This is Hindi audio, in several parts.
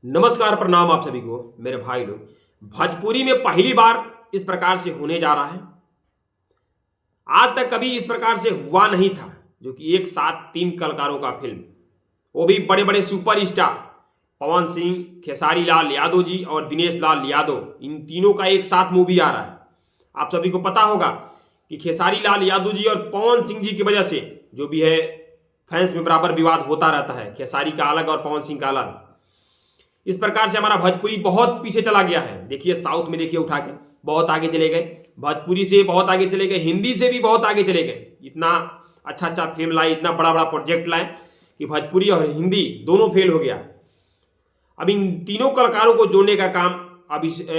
नमस्कार, प्रणाम आप सभी को मेरे भाई लोग। भोजपुरी में पहली बार इस प्रकार से होने जा रहा है। आज तक कभी इस प्रकार से हुआ नहीं था, जो कि एक साथ तीन कलाकारों का फिल्म, वो भी बड़े बड़े सुपर स्टार पवन सिंह, खेसारी लाल यादव जी और दिनेश लाल यादव, इन तीनों का एक साथ मूवी आ रहा है। आप सभी को पता होगा कि खेसारी लाल यादव जी और पवन सिंह जी की वजह से जो भी है फैंस में बराबर विवाद होता रहता है, खेसारी का अलग और पवन सिंह का अलग। इस प्रकार से हमारा भोजपुरी बहुत पीछे चला गया है। देखिए साउथ में, देखिए उठा के बहुत आगे चले गए, भोजपुरी से बहुत आगे चले गए, हिंदी से भी बहुत आगे चले गए। इतना अच्छा अच्छा फिल्म लाए, इतना बड़ा बड़ा प्रोजेक्ट लाए कि भोजपुरी और हिंदी दोनों फेल हो गया। अब इन तीनों कलाकारों को जोड़ने का काम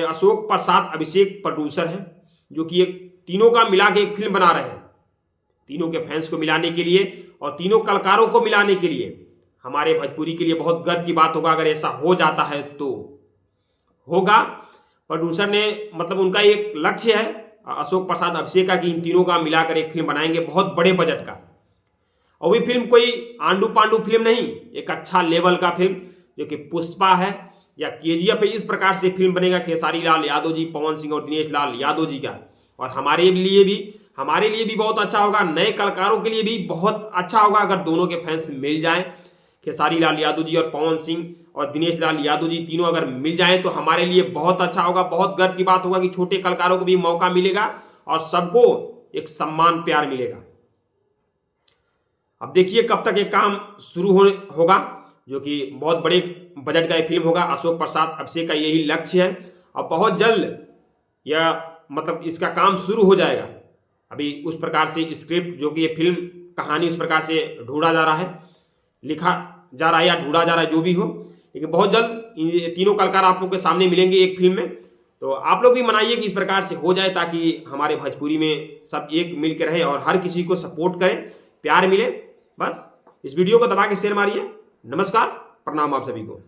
अशोक प्रसाद अभिषेक प्रोड्यूसर है, जो कि एक तीनों का मिला के एक फिल्म बना रहे हैं, तीनों के फैंस को मिलाने के लिए और तीनों कलाकारों को मिलाने के लिए। हमारे भोजपुरी के लिए बहुत गर्व की बात होगा अगर ऐसा हो जाता है तो होगा। प्रोड्यूसर ने मतलब उनका एक लक्ष्य है अशोक प्रसाद अभिषेक का कि इन तीनों का मिलाकर एक फिल्म बनाएंगे बहुत बड़े बजट का। और भी फिल्म कोई आंडू पांडू फिल्म नहीं, एक अच्छा लेवल का फिल्म जो कि पुष्पा है या केजीएफ है, इस प्रकार से फिल्म बनेगा खेसारी लाल यादव जी, पवन सिंह और दिनेश लाल यादव जी का। और हमारे लिए भी बहुत अच्छा होगा, नए कलाकारों के लिए भी बहुत अच्छा होगा अगर दोनों के फैंस मिल जाएं। खेसारी लाल यादव जी और पवन सिंह और दिनेश लाल यादव जी तीनों अगर मिल जाएं तो हमारे लिए बहुत अच्छा होगा। बहुत गर्व की बात होगा कि छोटे कलाकारों को भी मौका मिलेगा और सबको एक सम्मान प्यार मिलेगा। अब देखिए कब तक ये काम शुरू होगा, जो कि बहुत बड़े बजट का ये फिल्म होगा। अशोक प्रसाद अभिषेक का यही लक्ष्य है और बहुत जल्द यह मतलब इसका काम शुरू हो जाएगा। अभी उस प्रकार से स्क्रिप्ट जो कि ये फिल्म कहानी उस प्रकार से ढूंढा जा रहा है, लिखा जा रहा है या ढूंढा जा रहा है, जो भी हो, लेकिन बहुत जल्द ये तीनों कलाकार आप लोग के सामने मिलेंगे एक फिल्म में। तो आप लोग भी मनाइए कि इस प्रकार से हो जाए, ताकि हमारे भोजपुरी में सब एक मिल के रहे और हर किसी को सपोर्ट करें, प्यार मिले। बस इस वीडियो को दबा के शेयर मारिए। नमस्कार, प्रणाम आप सभी को।